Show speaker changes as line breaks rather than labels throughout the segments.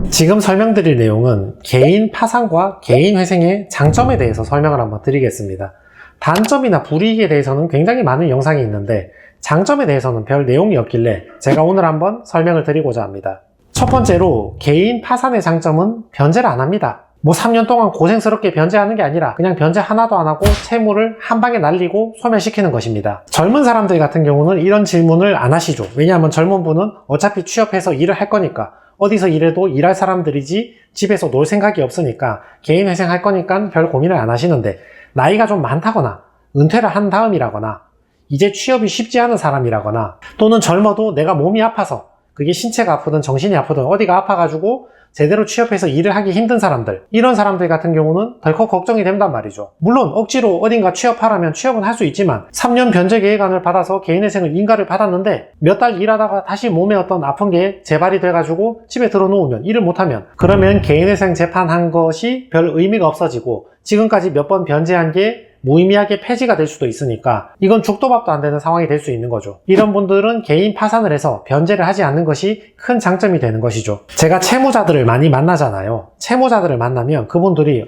지금 설명드릴 내용은 개인 파산과 개인 회생의 장점에 대해서 설명을 한번 드리겠습니다. 단점이나 불이익에 대해서는 굉장히 많은 영상이 있는데 장점에 대해서는 별 내용이 없길래 제가 오늘 한번 설명을 드리고자 합니다. 첫 번째로 개인 파산의 장점은 변제를 안 합니다. 3년 동안 고생스럽게 변제하는 게 아니라 그냥 변제 하나도 안 하고 채무를 한 방에 날리고 소멸시키는 것입니다. 젊은 사람들 같은 경우는 이런 질문을 안 하시죠. 왜냐하면 젊은 분은 어차피 취업해서 일을 할 거니까, 어디서 일해도 일할 사람들이지 집에서 놀 생각이 없으니까 개인 회생할 거니까 별 고민을 안 하시는데, 나이가 좀 많다거나 은퇴를 한 다음이라거나 이제 취업이 쉽지 않은 사람이라거나 또는 젊어도 내가 몸이 아파서, 그게 신체가 아프든 정신이 아프든 어디가 아파가지고 제대로 취업해서 일을 하기 힘든 사람들, 이런 사람들 같은 경우는 덜컥 걱정이 된단 말이죠. 물론 억지로 어딘가 취업하라면 취업은 할 수 있지만 3년 변제 계획안을 받아서 개인회생을 인가를 받았는데 몇 달 일하다가 다시 몸에 어떤 아픈 게 재발이 돼가지고 집에 들어놓으면, 일을 못하면, 그러면 개인회생 재판한 것이 별 의미가 없어지고 지금까지 몇 번 변제한 게 무의미하게 폐지가 될 수도 있으니까 이건 죽도 밥도 안 되는 상황이 될 수 있는 거죠. 이런 분들은 개인 파산을 해서 변제를 하지 않는 것이 큰 장점이 되는 것이죠. 제가 채무자들을 많이 만나잖아요. 채무자들을 만나면 그분들이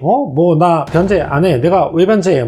나 변제 안 해, 내가 왜 변제해,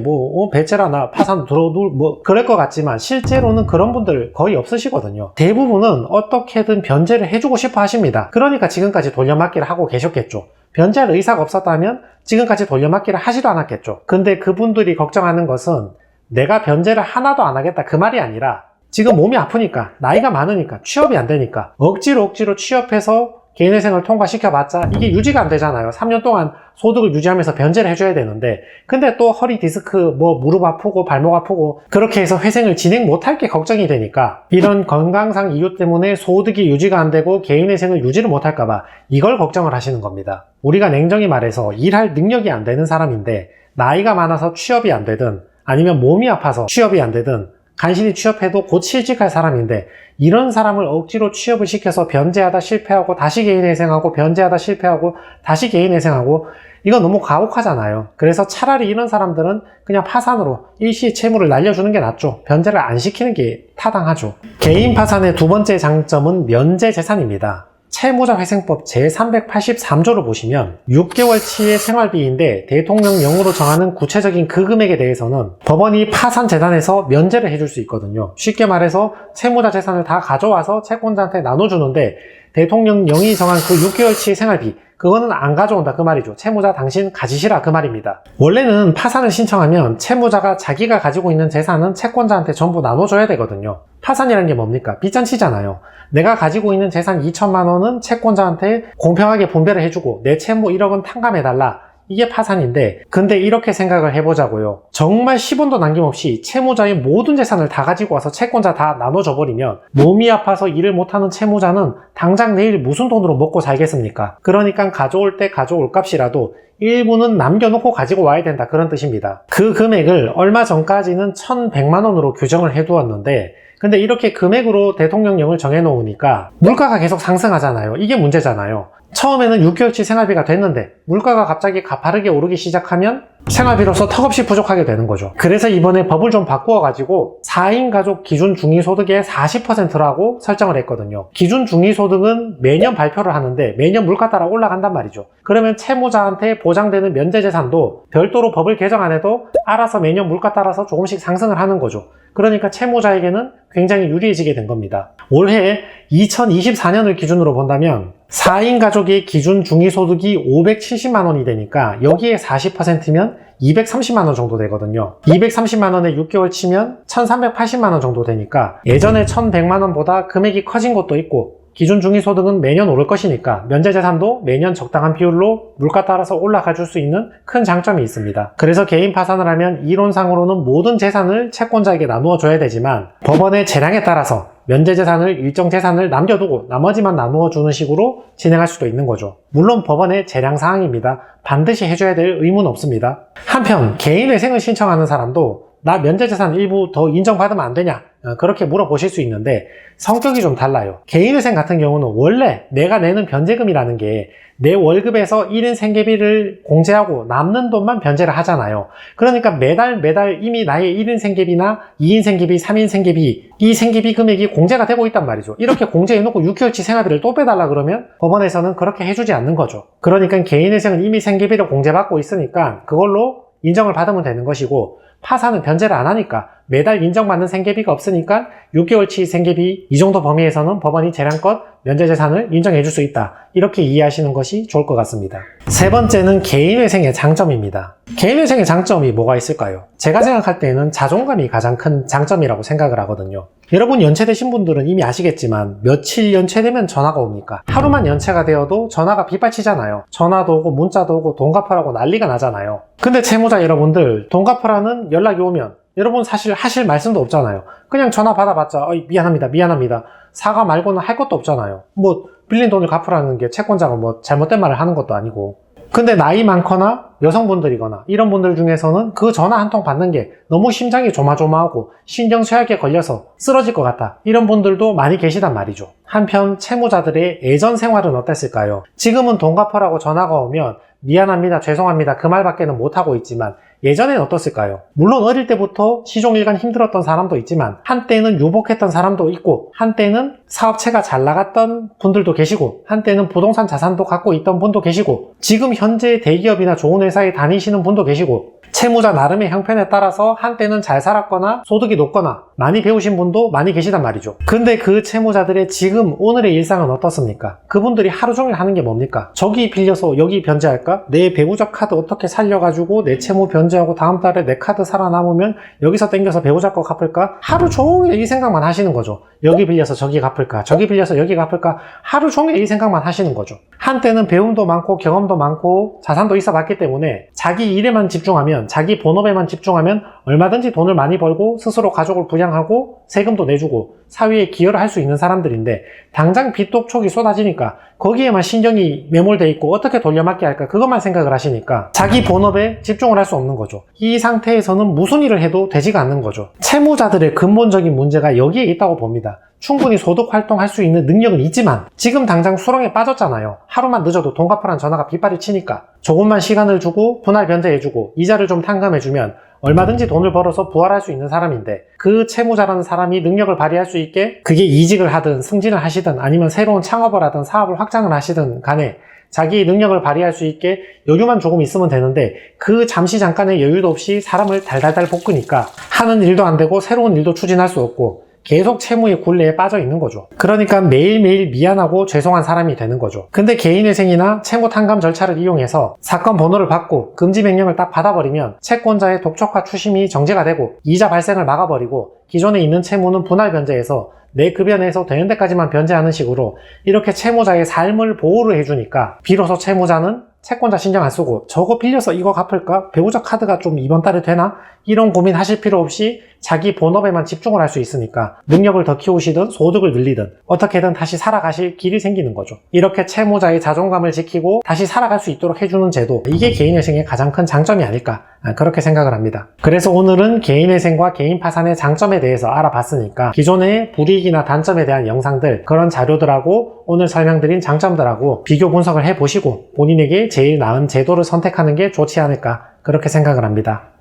배째라, 나 파산 들어둘, 그럴 것 같지만 실제로는 그런 분들 거의 없으시거든요. 대부분은 어떻게든 변제를 해주고 싶어 하십니다. 그러니까 지금까지 돌려막기를 하고 계셨겠죠. 변제할 의사가 없었다면 지금까지 돌려막기를 하지도 않았겠죠. 근데 그분들이 걱정하는 것은 내가 변제를 하나도 안 하겠다, 그 말이 아니라 지금 몸이 아프니까, 나이가 많으니까, 취업이 안 되니까 억지로 취업해서 개인회생을 통과시켜봤자 이게 유지가 안 되잖아요. 3년 동안 소득을 유지하면서 변제를 해줘야 되는데, 근데 또 허리 디스크, 무릎 아프고 발목 아프고 그렇게 해서 회생을 진행 못할 게 걱정이 되니까, 이런 건강상 이유 때문에 소득이 유지가 안 되고 개인회생을 유지를 못할까봐 이걸 걱정을 하시는 겁니다. 우리가 냉정히 말해서 일할 능력이 안 되는 사람인데 나이가 많아서 취업이 안 되든 아니면 몸이 아파서 취업이 안 되든 간신히 취업해도 곧 실직할 사람인데, 이런 사람을 억지로 취업을 시켜서 변제하다 실패하고 다시 개인회생하고 변제하다 실패하고 다시 개인회생하고, 이거 너무 가혹하잖아요. 그래서 차라리 이런 사람들은 그냥 파산으로 일시의 채무를 날려주는 게 낫죠. 변제를 안 시키는 게 타당하죠. 개인 파산의 두 번째 장점은 면제 재산입니다. 채무자 회생법 제383조를 보시면 6개월치의 생활비인데 대통령령으로 정하는 구체적인 그 금액에 대해서는 법원이 파산 재단에서 면제를 해줄 수 있거든요. 쉽게 말해서 채무자 재산을 다 가져와서 채권자한테 나눠주는데, 대통령령이 정한 그 6개월치의 생활비, 그거는 안 가져온다, 그 말이죠. 채무자 당신 가지시라, 그 말입니다. 원래는 파산을 신청하면 채무자가 자기가 가지고 있는 재산은 채권자한테 전부 나눠줘야 되거든요. 파산이라는 게 뭡니까? 빚잔치잖아요. 내가 가지고 있는 재산 2천만 원은 채권자한테 공평하게 분배를 해주고 내 채무 1억은 탕감해달라, 이게 파산인데, 근데 이렇게 생각을 해보자고요. 정말 10원도 남김없이 채무자의 모든 재산을 다 가지고 와서 채권자 다 나눠줘버리면 몸이 아파서 일을 못하는 채무자는 당장 내일 무슨 돈으로 먹고 살겠습니까? 그러니까 가져올 때 가져올 값이라도 일부는 남겨놓고 가지고 와야 된다, 그런 뜻입니다. 그 금액을 얼마 전까지는 1,100만 원으로 규정을 해두었는데, 근데 이렇게 금액으로 대통령령을 정해놓으니까 물가가 계속 상승하잖아요. 이게 문제잖아요. 처음에는 6개월치 생활비가 됐는데 물가가 갑자기 가파르게 오르기 시작하면 생활비로서 턱없이 부족하게 되는 거죠. 그래서 이번에 법을 좀 바꾸어가지고 4인 가족 기준 중위소득의 40%라고 설정을 했거든요. 기준 중위소득은 매년 발표를 하는데 매년 물가 따라 올라간단 말이죠. 그러면 채무자한테 보장되는 면제재산도 별도로 법을 개정 안 해도 알아서 매년 물가 따라서 조금씩 상승을 하는 거죠. 그러니까 채무자에게는 굉장히 유리해지게 된 겁니다. 올해 2024년을 기준으로 본다면 4인 가족의 기준 중위소득이 570만 원이 되니까 여기에 40%면 230만 원 정도 되거든요. 230만 원에 6개월 치면 1380만 원 정도 되니까 예전에 1100만 원보다 금액이 커진 것도 있고, 기준 중위소득은 매년 오를 것이니까 면제재산도 매년 적당한 비율로 물가 따라서 올라가 줄 수 있는 큰 장점이 있습니다. 그래서 개인 파산을 하면 이론상으로는 모든 재산을 채권자에게 나누어 줘야 되지만 법원의 재량에 따라서 면제재산을, 일정 재산을 남겨두고 나머지만 나누어 주는 식으로 진행할 수도 있는 거죠. 물론 법원의 재량사항입니다. 반드시 해줘야 될 의무는 없습니다. 한편 개인회생을 신청하는 사람도 나 면제재산 일부 더 인정받으면 안 되냐, 그렇게 물어보실 수 있는데 성격이 좀 달라요. 개인회생 같은 경우는 원래 내가 내는 변제금이라는 게 내 월급에서 1인 생계비를 공제하고 남는 돈만 변제를 하잖아요. 그러니까 매달 이미 나의 1인 생계비나 2인 생계비, 3인 생계비, 이 생계비 금액이 공제가 되고 있단 말이죠. 이렇게 공제해놓고 6개월치 생활비를 또 빼달라 그러면 법원에서는 그렇게 해주지 않는 거죠. 그러니까 개인회생은 이미 생계비를 공제받고 있으니까 그걸로 인정을 받으면 되는 것이고, 파산은 변제를 안 하니까 매달 인정받는 생계비가 없으니까 6개월치 생계비 이 정도 범위에서는 법원이 재량껏 면제재산을 인정해 줄 수 있다. 이렇게 이해하시는 것이 좋을 것 같습니다. 세 번째는 개인회생의 장점입니다. 개인회생의 장점이 뭐가 있을까요? 제가 생각할 때는 자존감이 가장 큰 장점이라고 생각을 하거든요. 여러분 연체되신 분들은 이미 아시겠지만 며칠 연체되면 전화가 옵니까? 하루만 연체가 되어도 전화가 빗발치잖아요. 전화도 오고 문자도 오고 돈 갚으라고 난리가 나잖아요. 근데 채무자 여러분들 돈 갚으라는 연락이 오면 여러분 사실 하실 말씀도 없잖아요. 그냥 전화 받아봤자 미안합니다. 사과 말고는 할 것도 없잖아요. 뭐 빌린 돈을 갚으라는 게 채권자가 뭐 잘못된 말을 하는 것도 아니고. 근데 나이 많거나 여성분들이거나 이런 분들 중에서는 그 전화 한 통 받는 게 너무 심장이 조마조마하고 신경쇠약에 걸려서 쓰러질 것 같다. 이런 분들도 많이 계시단 말이죠. 한편 채무자들의 예전 생활은 어땠을까요? 지금은 돈 갚으라고 전화가 오면 미안합니다, 죄송합니다 그 말밖에는 못하고 있지만 예전엔 어떻을까요? 물론 어릴 때부터 시종일관 힘들었던 사람도 있지만 한때는 유복했던 사람도 있고 한때는 사업체가 잘 나갔던 분들도 계시고 한때는 부동산 자산도 갖고 있던 분도 계시고 지금 현재 대기업이나 좋은 회사에 다니시는 분도 계시고 채무자 나름의 형편에 따라서 한때는 잘 살았거나 소득이 높거나 많이 배우신 분도 많이 계시단 말이죠. 근데 그 채무자들의 지금 오늘의 일상은 어떻습니까? 그분들이 하루 종일 하는 게 뭡니까? 저기 빌려서 여기 변제할까? 내 배우자 카드 어떻게 살려가지고 내 채무 변제하고 다음 달에 내 카드 살아남으면 여기서 땡겨서 배우자 거 갚을까? 하루 종일 이 생각만 하시는 거죠. 여기 빌려서 저기 갚을까? 저기 빌려서 여기 갚을까? 하루 종일 이 생각만 하시는 거죠. 한때는 배움도 많고 경험도 많고 자산도 있어 봤기 때문에 자기 일에만 집중하면, 자기 본업에만 집중하면 얼마든지 돈을 많이 벌고 스스로 가족을 부양하고 세금도 내주고 사회에 기여를 할 수 있는 사람들인데 당장 빚독촉이 쏟아지니까 거기에만 신경이 매몰돼 있고 어떻게 돌려막기 할까 그것만 생각을 하시니까 자기 본업에 집중을 할 수 없는 거죠. 이 상태에서는 무슨 일을 해도 되지가 않는 거죠. 채무자들의 근본적인 문제가 여기에 있다고 봅니다. 충분히 소득 활동할 수 있는 능력은 있지만 지금 당장 수렁에 빠졌잖아요. 하루만 늦어도 돈 갚으란 전화가 빗발이 치니까 조금만 시간을 주고 분할 변제해주고 이자를 좀 탕감해주면 얼마든지 돈을 벌어서 부활할 수 있는 사람인데 그 채무자라는 사람이 능력을 발휘할 수 있게 그게 이직을 하든 승진을 하시든 아니면 새로운 창업을 하든 사업을 확장을 하시든 간에 자기의 능력을 발휘할 수 있게 여유만 조금 있으면 되는데 그 잠시 잠깐의 여유도 없이 사람을 달달달 볶으니까 하는 일도 안 되고 새로운 일도 추진할 수 없고 계속 채무의 굴레에 빠져 있는 거죠. 그러니까 매일매일 미안하고 죄송한 사람이 되는 거죠. 근데 개인회생이나 채무 탕감 절차를 이용해서 사건 번호를 받고 금지 명령을 딱 받아버리면 채권자의 독촉과 추심이 정지가 되고 이자 발생을 막아버리고 기존에 있는 채무는 분할 변제해서 내 급여 내에서 되는 데까지만 변제하는 식으로 이렇게 채무자의 삶을 보호를 해주니까 비로소 채무자는 채권자 신경 안 쓰고 저거 빌려서 이거 갚을까? 배우자 카드가 좀 이번 달에 되나? 이런 고민 하실 필요 없이 자기 본업에만 집중을 할 수 있으니까 능력을 더 키우시든 소득을 늘리든 어떻게든 다시 살아가실 길이 생기는 거죠. 이렇게 채무자의 자존감을 지키고 다시 살아갈 수 있도록 해주는 제도, 이게 개인회생의 가장 큰 장점이 아닐까 그렇게 생각을 합니다. 그래서 오늘은 개인회생과 개인파산의 장점에 대해서 알아봤으니까 기존의 불이익이나 단점에 대한 영상들, 그런 자료들하고 오늘 설명드린 장점들하고 비교 분석을 해보시고 본인에게 제일 나은 제도를 선택하는 게 좋지 않을까 그렇게 생각을 합니다.